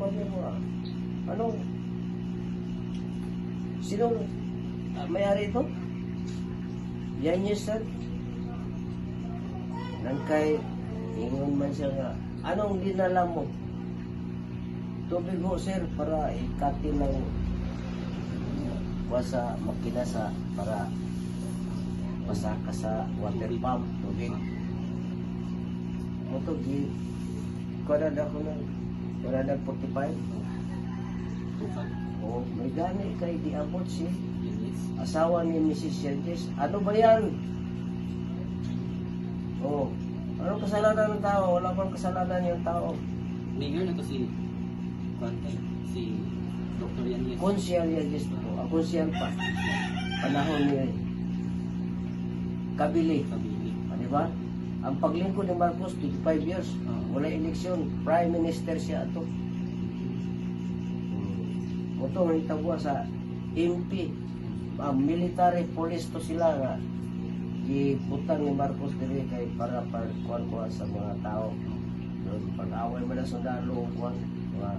Tawagin mo ah. Anong? Sinong may-ari ito? Yan yun, sir. Nang kay, ingon man siya nga, anong dinala mo? Tubig ho, sir, para ikati lang sa makina sa para masaka sa water pump, tubig. Ito, kuwanad ako ng 45. Oh, may gani kay diabot si asawa ni Mrs. Yanjes. Ano ba yan? Oh, ano kasalanan ng tao? Wala bang kasalanan yung tao? Mayor na to si Bantay, si Dr. Yanez. Konsyal Yanjes po. Konsyal pa. Panahon ni Kabili. Kabili. Di ba? Ang paglingkod ni Marcos, 25 years. Wala eleksyon. Prime Minister siya ito. Ito, nagtagwa sa MP. Military police to sila nga. Iputang ni Marcos dili kay para kuan sa mga tao. Pag-away mo na sundalo, kuan, mga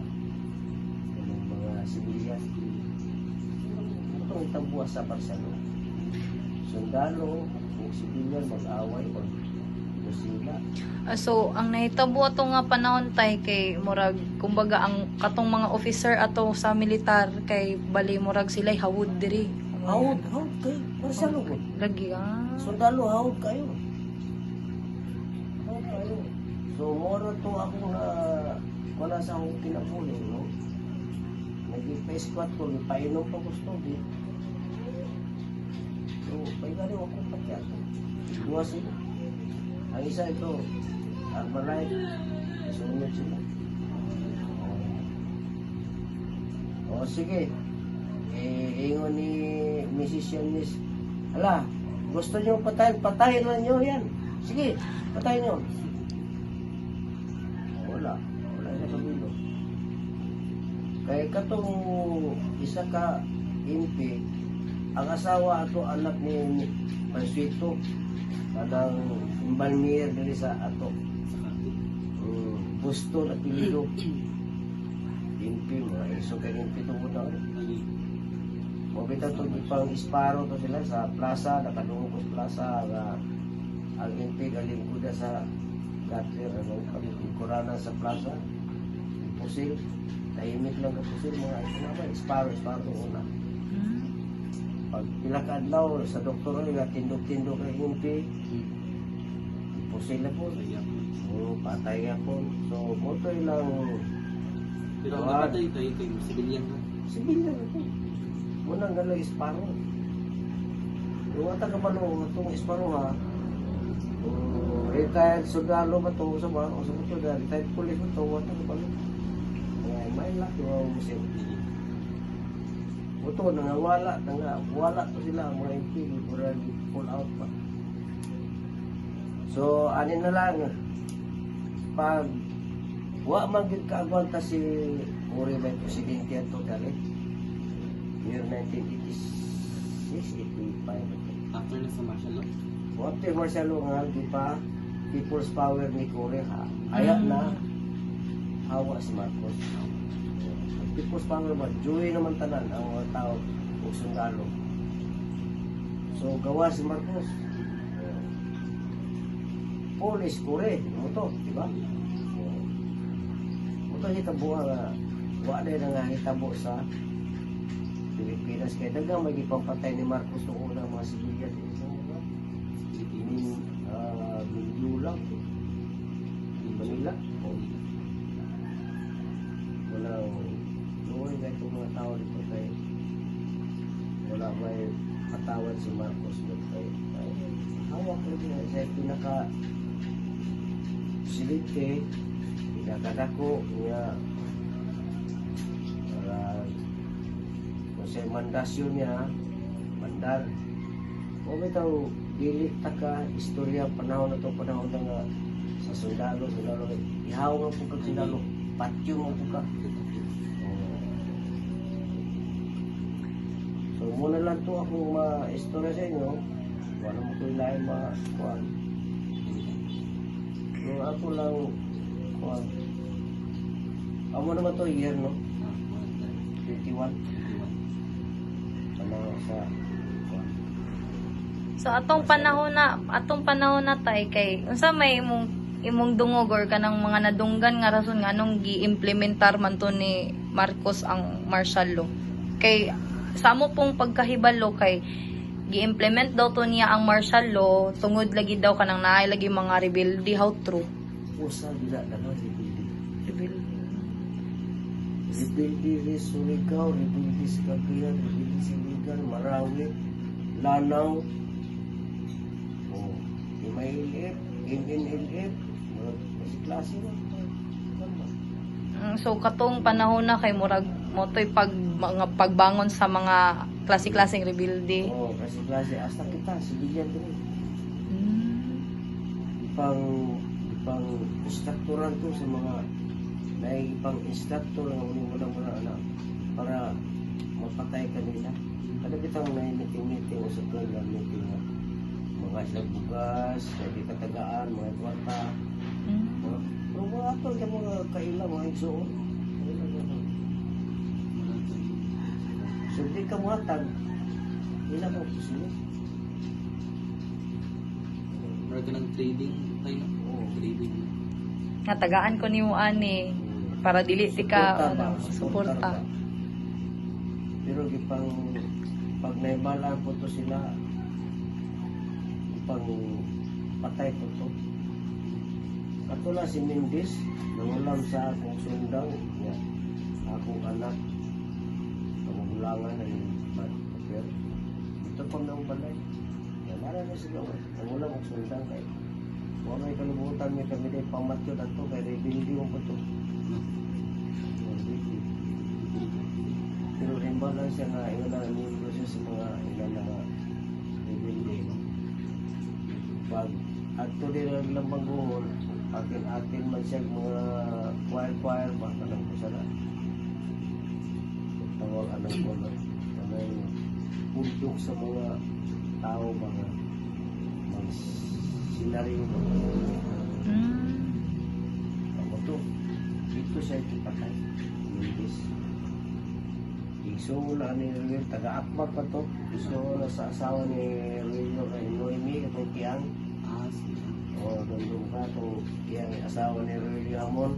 sibilyan. Ito, nagtagwa sa Barcelona. Sundalo, mga sibilyan, mag-away, sila. So ang nahitabo ato nga panahon tay kay murag kumbaga ang katong mga officer ato sa militar kay bali murag sila'y hawod diri. Hawod kayo. Marsalo ko. Lagi Sundalo, hawod kayo. Hawod kayo. So, moro to ako na wala sa akong kinapuli, no? Nag-ipa-squat ko, painom pa gusto, di. So, may gano'n akong pakyat. Dua sila. Ang isa ito, Armalite, sunod sila. O sige, ingon ni Mrs. Yanis, ala, gusto nyo patayin lang nyo yan. Sige, patayin nyo. Wala na kabilo. Kaya katong isa ka MP, ang asawa ato anak ni Pansito, kadang Balmir dili sa ato. Busto na pilido. MP mo, iso kay MP to mo daw. Mabita to ipang isparo to sila sa plaza, nakadungog sa plaza nga ang MP galing kuda sa gutter, kurana sa plaza. Pusil, tahimik lang ka pusil, mga isparo to una. Pag pila ka adlaw sa doktor nga tindog-tindog kay MP, pusil na po. Patay nga po. So, motoy lang. Pero ang kapatay tayo kay sibilyan na. Sibilyan na po. Munang galang isparo. Yung ata ka ba itong isparo ha? Retired sundalo ba ito sa ba? O sa ito na retired police ba ito? Wata ka ba ito? May laki ang musip. Ito, wala to sila ang mga MP. Pull out pa. So, anin na lang. Pag wa man gid kaagwanta si Uri may presidente ato dali year 1986, 85. After na sa martial law. After martial law nga di pa people's power ni Uri ha. Aya na hawa si Marcos. People's power ba joy naman tanan ang mga tao ug sundalo. So gawa si Marcos. Police Uri mo to, di ba? Ito hitabo nga wala na nga hitabo sa Pilipinas kaya dagang may ipapatay ni Marcos noong unang mga sibilyan Mindula Manila walang luoy na itong mga tao dito kay wala may katawad si Marcos kay hawak ko din sa pinaka silite pinakadako niya para kung sa mandasyon niya mandal o bitaw dili taka istorya panahon na to panahon na nga sa sundalo ihaw nga po kag sundalo patyo mo po ka so muna lang to akong ma-istorya sa inyo wala mo ko ilahin kuhan so ako lang Amo naman to year, no? Ah, mga 21. 21. Ano sa... So atong panahon na tay kay unsa may imong dungog or kanang mga nadunggan nga rason nga anong gi-implementar man to ni Marcos ang martial law. Kay sa mo pong pagkahibalo kay gi-implement daw to niya ang martial law tungod lagi daw kanang naay lagi mga rebelde. How true? Usa gila na no, rebelde. Rebelde. Rebelde rin Surigao, rebelde sa Cagayan, rebelde sa Ligan, Marawi, Lanao, oh, Imailip, MNLF, mga klase mo. So katong panahon na kay murag motoy mga pagbangon sa mga klase-klaseng rebelde. Oo, kasi klase, hasta kita, sibilyan din. Ipang instrukturan to sa mga ipang instruktor nga muna na para mapatay kanila. Kada kitang meeting sa tulang meeting nga mga isang bugas, mga katagaan, mga kwarta. Mga ato yung mga kaila, mga igsoon. So di ka muhatag, ila ka pusulit. Mura ka ng trading tayo. Oo. Trading. Nga tagaan ko ni mo ani para dili ti ka suporta. Pero gipang pag naibalaan po to sila, gipang patay po to. Ato na si Mendes, nangulam sa akong sundang, ya, akong anak, kamugulangan na yung papel. Dito pa na ang balay. Yan, nara na sila, nangulam ang sundang kay. Kung may kalibutan, may kami na pamatyo na to, kay rebelde mo po to. Pero rimba lang siya nga, yun na, niyembro siya sa mga ilan na rebelde. Pag ato din ang lambang guhol, atin man siya mga choir ba kanang kusala. Tawag anang kono. Kanang pundok sa mga tao mga sinaryo ba. Ako to, ito siya ipatay. Mendes. Isola ni Rio, taga-akbak pa to. Isola sa asawa ni Rio kay Noemi, itong Kiang. Ah, sige. O, doon ka itong Kiang, asawa ni Rio Amon.